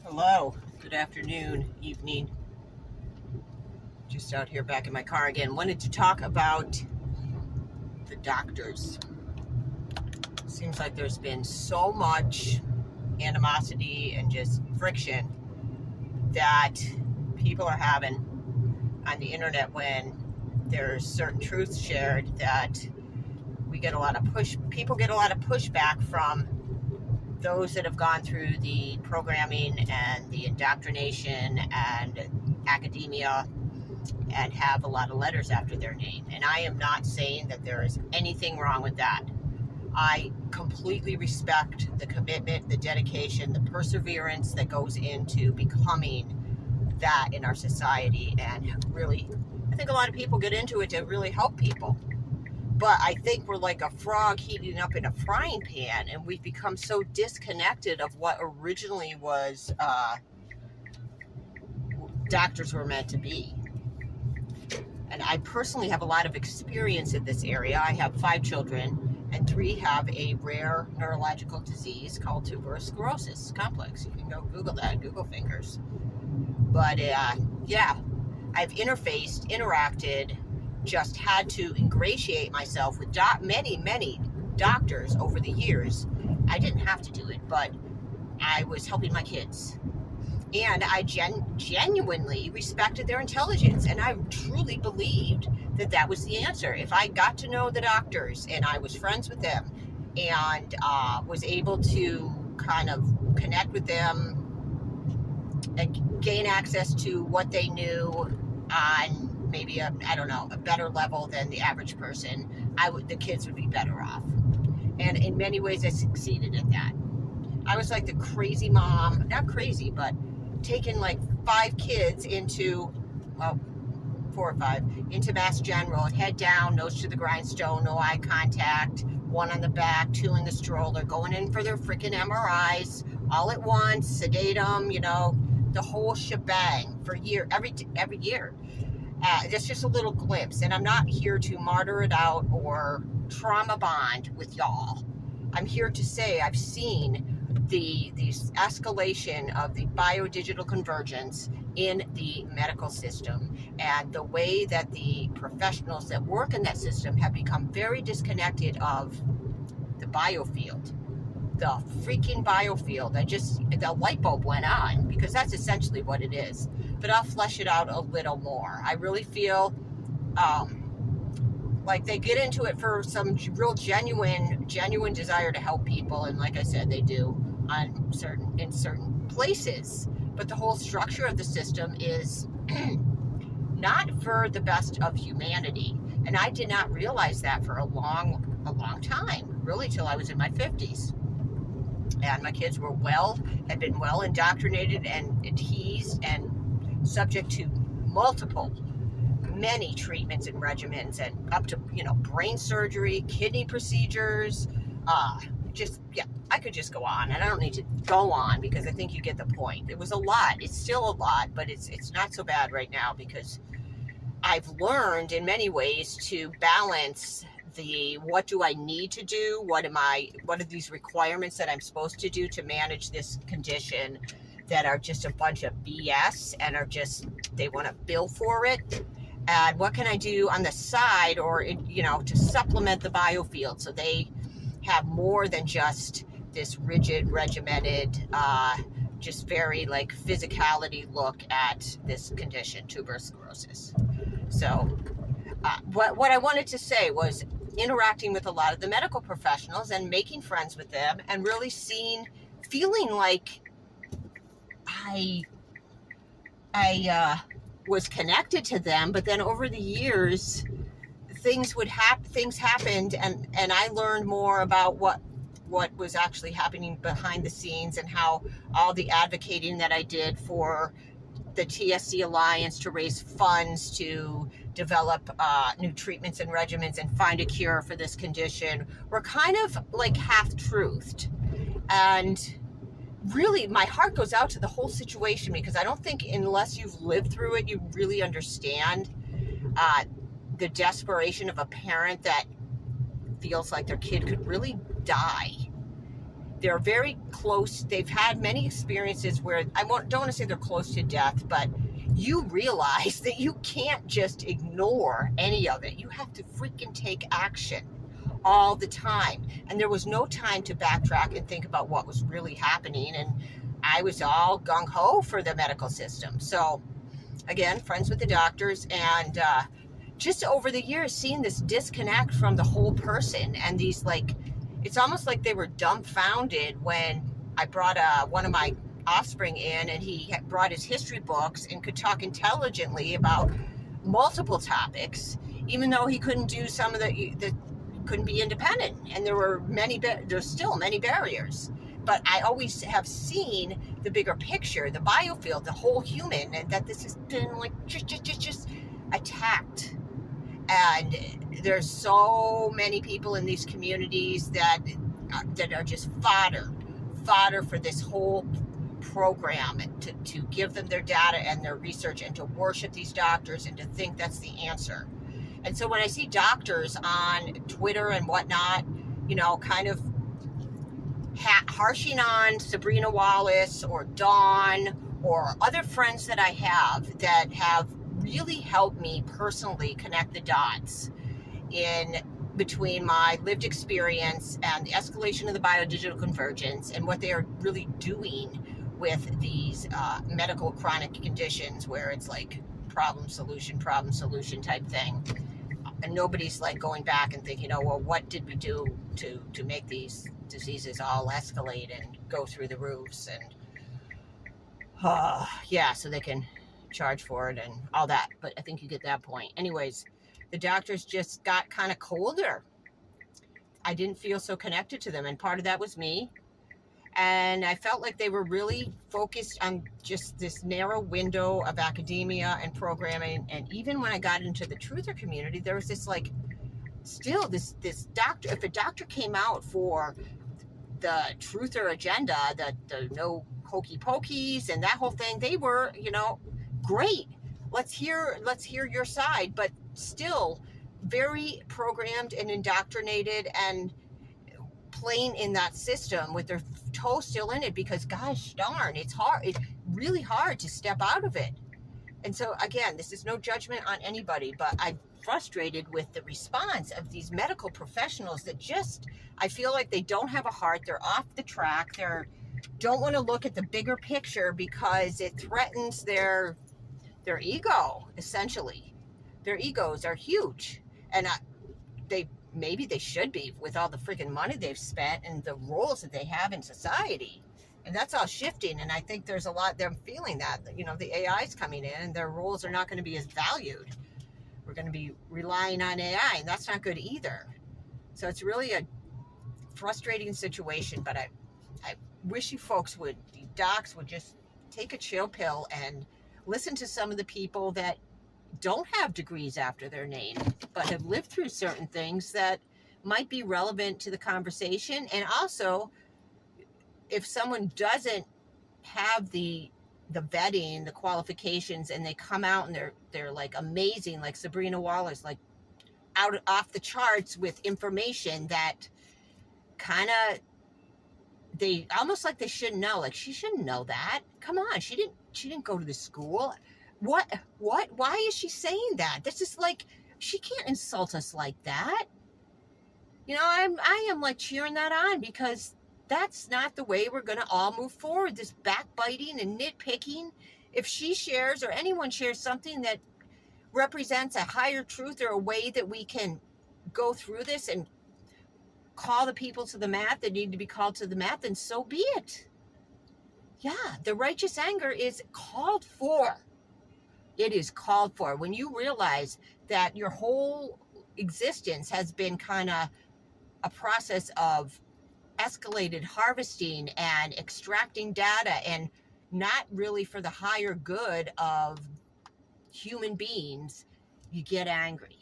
Hello, good afternoon, evening. Just out here back in my car again. Wanted to talk about the doctors. Seems like there's been so much animosity and just friction that people are having on the internet when there's certain truths shared that we get a lot of people get a lot of pushback from those that have gone through the programming and the indoctrination and academia and have a lot of letters after their name. And I am not saying that there is anything wrong with that. I completely respect the commitment, the dedication, the perseverance that goes into becoming that in our society. And really, I think a lot of people get into it to really help people. But I think we're like a frog heating up in a frying pan, and we've become so disconnected of what originally was doctors were meant to be. And I personally have a lot of experience in this area. I have 5 children, and 3 have a rare neurological disease called tuberous sclerosis complex. You can go Google that, Google fingers. But yeah, I've interacted, just had to ingratiate myself with many doctors over the years. I didn't have to do it, but I was helping my kids. And I genuinely respected their intelligence, and I truly believed that that was the answer. If I got to know the doctors and I was friends with them and was able to kind of connect with them and gain access to what they knew on maybe a better level than the average person, the kids would be better off. And in many ways, I succeeded at that. I was like the crazy mom, not crazy, but taking like 5 kids into, 4 or 5, into Mass General, head down, nose to the grindstone, no eye contact, 1 on the back, 2 in the stroller, going in for their freaking MRIs all at once, sedate them, the whole shebang for every year. That's just a little glimpse, and I'm not here to martyr it out or trauma bond with y'all. I'm here to say I've seen the escalation of the biodigital convergence in the medical system, and the way that the professionals that work in that system have become very disconnected of the biofield. The freaking biofield. The light bulb went on, because that's essentially what it is. But I'll flesh it out a little more. I really feel like they get into it for some real genuine desire to help people, and like I said, they do in certain places. But the whole structure of the system is not for the best of humanity, and I did not realize that for a long time, really, till I was in my 50s. And my kids had been well indoctrinated and teased and subject to many treatments and regimens, and up to, brain surgery, kidney procedures, I could just go on, and I don't need to go on because I think you get the point. It was a lot. It's still a lot, but it's not so bad right now, because I've learned in many ways to balance what do I need to do? What are these requirements that I'm supposed to do to manage this condition that are just a bunch of BS and they want to bill for it? And what can I do on the side, or, to supplement the biofield so they have more than just this rigid, regimented, just very like physicality look at this condition, tuberous sclerosis. So what I wanted to say was interacting with a lot of the medical professionals and making friends with them, and really feeling like I was connected to them. But then over the years, things happened, and I learned more about what was actually happening behind the scenes, and how all the advocating that I did for the TSC Alliance to raise funds to develop new treatments and regimens and find a cure for this condition were kind of like half-truthed. And really, my heart goes out to the whole situation, because I don't think unless you've lived through it, you really understand the desperation of a parent that feels like their kid could really die. they're very close. They've had many experiences where don't want to say they're close to death, but you realize that you can't just ignore any of it. You have to freaking take action all the time. And there was no time to backtrack and think about what was really happening. And I was all gung-ho for the medical system. So again, friends with the doctors, and just over the years seeing this disconnect from the whole person, and these, like, it's almost like they were dumbfounded when I brought one of my offspring in, and he had brought his history books and could talk intelligently about multiple topics, even though he couldn't do some of the couldn't be independent, and there's still many barriers. But I always have seen the bigger picture, the biofield, the whole human, and that this has been like just attacked. And there's so many people in these communities that are just fodder for this whole program, to give them their data and their research, and to worship these doctors and to think that's the answer. And so when I see doctors on Twitter and whatnot, kind of harshing on Sabrina Wallace or Dawn or other friends that I have that have really helped me personally connect the dots in between my lived experience and the escalation of the biodigital convergence and what they are really doing with these medical chronic conditions, where it's like problem solution type thing. And nobody's like going back and thinking, well, what did we do to make these diseases all escalate and go through the roofs, and so they can charge for it and all that. But I think you get that point. Anyways, the doctors just got kind of colder. I didn't feel so connected to them, and part of that was me. And I felt like they were really focused on just this narrow window of academia and programming. And even when I got into the truther community, there was this like, still this doctor, if a doctor came out for the truther agenda, the no hokey pokeys and that whole thing, they were, great. Let's hear your side, but still very programmed and indoctrinated and playing in that system with their toe still in it, because gosh darn, it's really hard to step out of it. And so again, this is no judgment on anybody, but I'm frustrated with the response of these medical professionals that just, I feel like they don't have a heart. They're off the track. Don't want to look at the bigger picture because it threatens their ego, essentially. Their egos are huge, and maybe they should be, with all the freaking money they've spent and the roles that they have in society. And that's all shifting, and I think there's a lot, they're feeling that, the AI's coming in and their roles are not going to be as valued. We're going to be relying on AI, and that's not good either. So it's really a frustrating situation, but I wish you docs would just take a chill pill and listen to some of the people that don't have degrees after their name, but have lived through certain things that might be relevant to the conversation. And also, if someone doesn't have the vetting, the qualifications, and they come out and they're like amazing, like Sabrina Wallace, like off the charts with information that kind of, they almost like they shouldn't know. Like, she shouldn't know that. Come on, she didn't go to the school. What? Why is she saying that? This is like, she can't insult us like that. I am like cheering that on, because that's not the way we're going to all move forward. This backbiting and nitpicking. If she shares, or anyone shares, something that represents a higher truth or a way that we can go through this and call the people to the mat that need to be called to the mat, then so be it. Yeah, the righteous anger is called for. It is called for. When you realize that your whole existence has been kind of a process of escalated harvesting and extracting data, and not really for the higher good of human beings, you get angry.